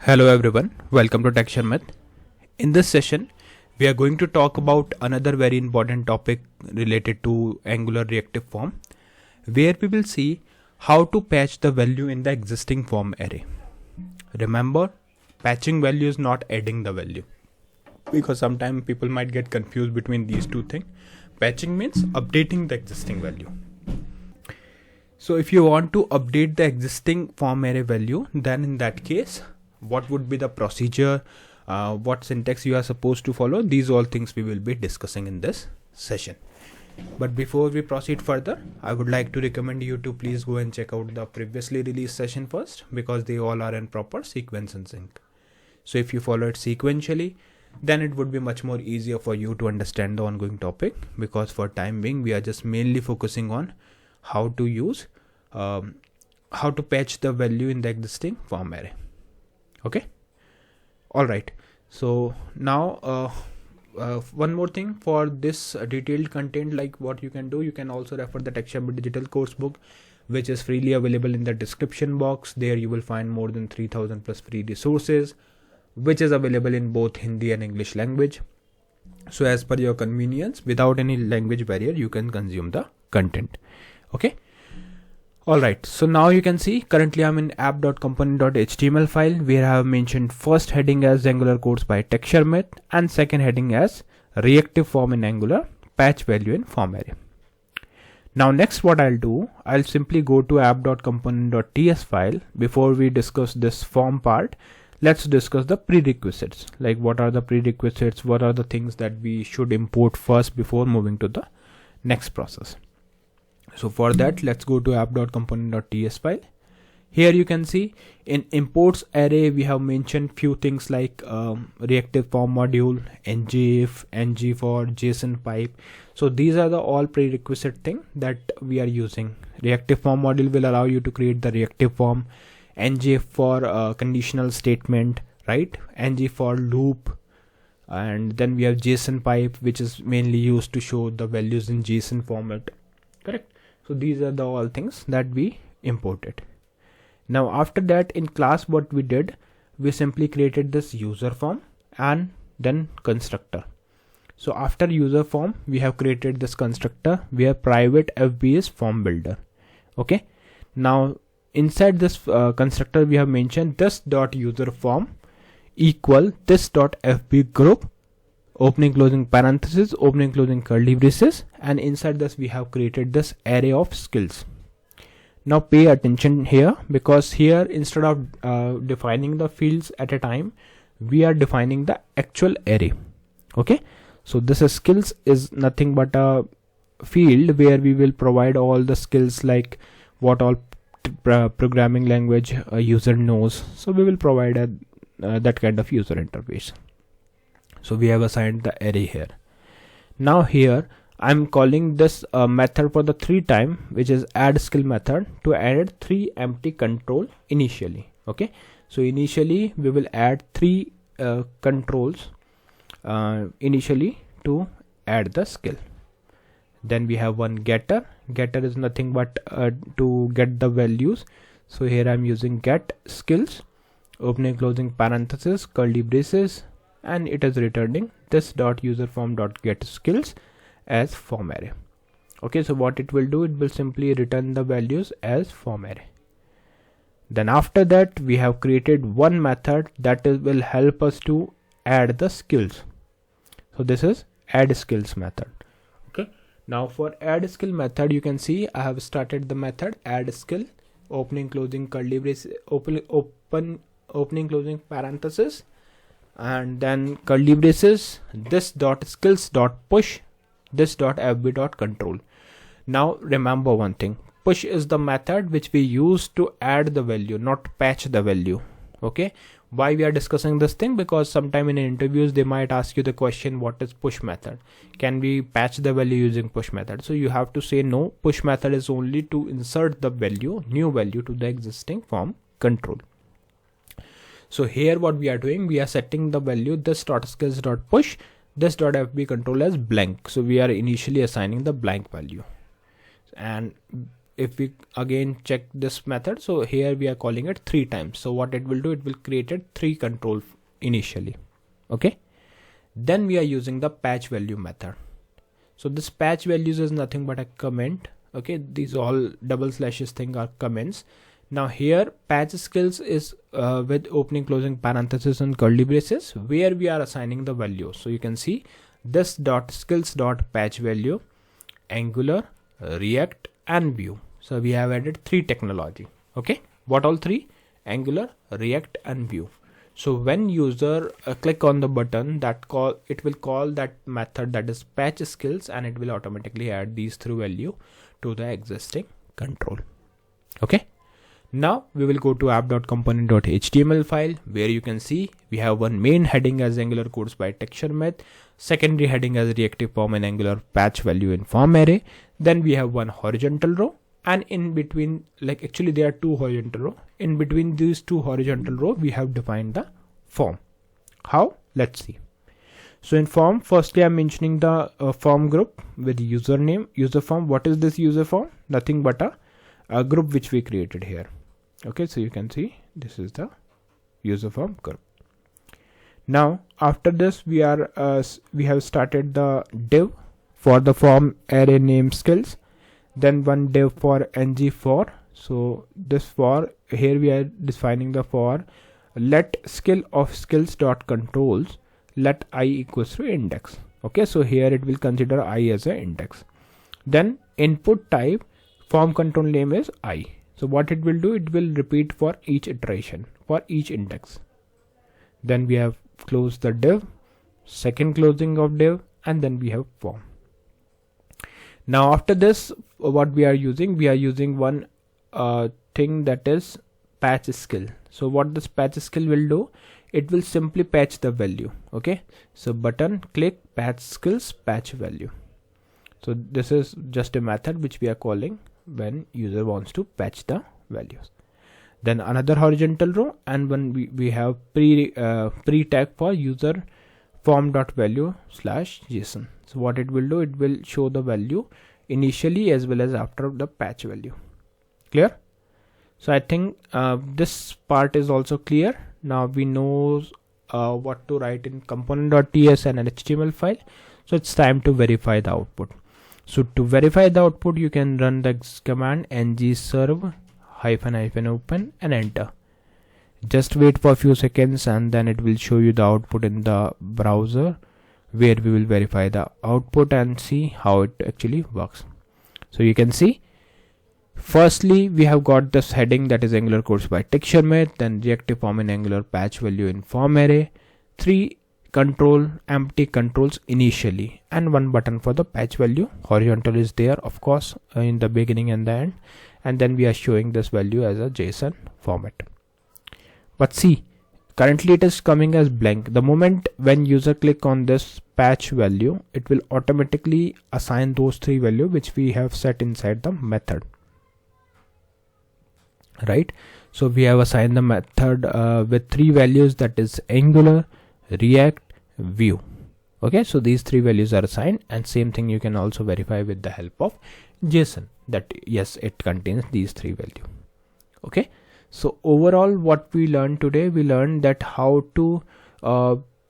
Hello everyone, welcome to Sharmit. In this session, we are going to talk about another very important topic related to Angular reactive form, where we will see how to patch the value in the existing form array. Remember, patching value is not adding the value, because sometimes people might get confused between these two things. Patching means updating the existing value. So if you want to update the existing form array value, then in that case, what would be the procedure, what syntax you are supposed to follow, these all things we will be discussing in this session. But before we proceed further, I would like to recommend you to please go and check out the previously released session first, because they all are in proper sequence and sync. So if you follow it sequentially, then it would be much more easier for you to understand the ongoing topic, because for time being we are just mainly focusing on how to use how to patch the value in the existing form array. Okay, all right. So now one more thing for this detailed content, like what you can do, you can also refer the Sharmit digital course book, which is freely available in the description box. There you will find more than 3000 plus free resources, which is available in both Hindi and English language. So as per your convenience, without any language barrier, you can consume the content. Okay. Alright, so now you can see currently I'm in app.component.html file, where I have mentioned first heading as Angular course by Sharmit and second heading as reactive form in Angular, patch value in form array. Now next what I'll do, I'll simply go to app.component.ts file. Before we discuss this form part, let's discuss the prerequisites, like what are the prerequisites, what are the things that we should import first before moving to the next process. So for that, let's go to app.component.ts file. Here you can see in imports array, we have mentioned few things like reactive form module, ngIf, ng for JSON pipe. So these are the all prerequisite thing that we are using. Reactive form module will allow you to create the reactive form, ngIf for conditional statement, right? ng for loop, and then we have JSON pipe, which is mainly used to show the values in JSON format, correct? So these are the all things that we imported. Now after that, in class what we did, we simply created this user form and then constructor. So after user form, we have created this constructor where private FB is form builder. Okay. Now inside this constructor, we have mentioned this dot user form equal this dot FB group, opening closing parenthesis, opening closing curly braces, and inside this we have created this array of skills. Now pay attention here, because here instead of defining the fields at a time, we are defining the actual array. Okay, so this is skills is nothing but a field where we will provide all the skills, like what all programming language a user knows. So we will provide that kind of user interface. So we have assigned the array here. Now here I'm calling this method for the 3 time, which is add skill method, to add 3 empty control initially. Okay, so initially we will add 3 controls initially to add the skill. Then we have one getter. Getter is nothing but to get the values. So here I'm using get skills, opening closing parenthesis, curly braces, and it is returning this dot user form dot get skills as form array. Okay, so what it will do, it will simply return the values as form array. Then after that, we have created one method that will help us to add the skills. So this is add skills method. Okay, now for add skill method, you can see I have started the method add skill, opening closing curly braces, opening closing parenthesis, and then curly braces, this dot skills dot push, this dot fb dot control. Now remember one thing, push is the method which we use to add the value, not patch the value. Okay, why we are discussing this thing? Because sometime in interviews they might ask you the question, what is push method? Can we patch the value using push method? So you have to say no, push method is only to insert the value, new value, to the existing form control. So here what we are doing, we are setting the value this dot skills dot push, this dot fb control as blank. So we are initially assigning the blank value, and if we again check this method, so here we are calling it 3 times. So what it will do, it will create 3 control initially. Okay, then we are using the patchValue method. So this patchValues is nothing but a comment. Okay, these all double slashes thing are comments. Now here patchSkills is with opening closing parenthesis and curly braces, where we are assigning the value. So you can see this dot skills dot patchValue, Angular, React and Vue. So we have added 3 technology. Okay, what all 3? Angular, React and Vue. So when user click on the button, it will call that method, that is patchSkills, and it will automatically add these 3 value to the existing control. Okay, now we will go to app.component.html file, where you can see we have one main heading as Angular codes by Sharmit, secondary heading as reactive form and Angular patchValue in FormArray. Then we have one horizontal row, and in between, like actually there are 2 horizontal row. In between these 2 horizontal row, we have defined the form. How? Let's see. So in form, firstly I'm mentioning the form group with username, user form. What is this user form? Nothing but a group which we created here. Okay, so you can see this is the user form group. Now after this, we have started the div for the form array name skills, then one div for ng4. So this for here we are defining the for let skill of skills dot controls let I equals to index. Okay, so here it will consider I as an index. Then input type form control name is I. So what it will do, it will repeat for each iteration for each index. Then we have closed the div, second closing of div, and then we have form. Now after this, what we are using one thing, that is patchSkill. So what this patchSkill will do, it will simply patch the value. Okay, so button click patchSkills patchValue. So this is just a method which we are calling when user wants to patch the values. Then another horizontal row, and when we have pre tag for user form.value /JSON. So what it will do, it will show the value initially as well as after the patch value. Clear? So I think this part is also clear. Now we know what to write in component.ts and an HTML file. So it's time to verify the output. So to verify the output, you can run the command ngserve -open and enter. Just wait for a few seconds, and then it will show you the output in the browser, where we will verify the output and see how it actually works. So you can see, firstly we have got this heading, that is Angular course by Sharmit, then reactive form in Angular patchValue in FormArray, 3 empty controls initially, and 1 button for the patchValue. Horizontal is there, of course, in the beginning and the end, and then we are showing this value as a JSON format. But see, currently it is coming as blank. The moment when user click on this patchValue, it will automatically assign those 3 values which we have set inside the method. Right? So we have assigned the method with 3 values, that is Angular, React, Vue. Okay, so these 3 values are assigned, and same thing you can also verify with the help of JSON, that yes, it contains these 3 values. Okay, so overall what we learned today, we learned that how to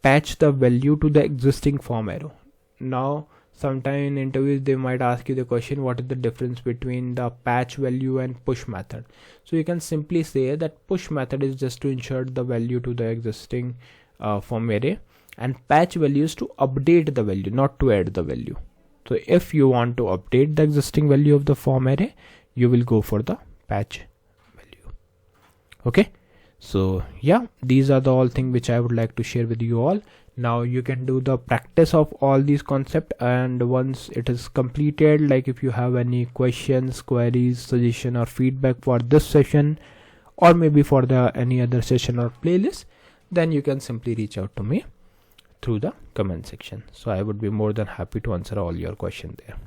patch the value to the existing form arrow. Now sometime in interviews they might ask you the question, what is the difference between the patchValue and push method? So you can simply say that push method is just to insert the value to the existing form array, and patchValue is to update the value, not to add the value. So if you want to update the existing value of the form array, you will go for the patchValue. Okay, so yeah, these are the all things which I would like to share with you all. Now you can do the practice of all these concepts, and once it is completed, like if you have any questions, queries, suggestion or feedback for this session, or maybe for the any other session or playlist, then you can simply reach out to me through the comment section. So I would be more than happy to answer all your questions there.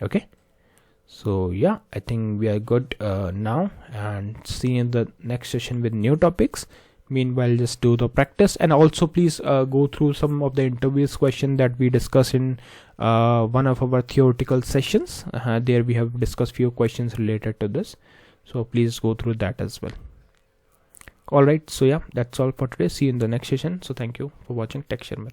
Okay, so yeah, I think we are good now, and see you in the next session with new topics. Meanwhile, just do the practice, and also please go through some of the interviews question that we discuss in one of our theoretical sessions. There we have discussed few questions related to this, so please go through that as well. Alright, so yeah, that's all for today. See you in the next session. So thank you for watching Tech Sharmit.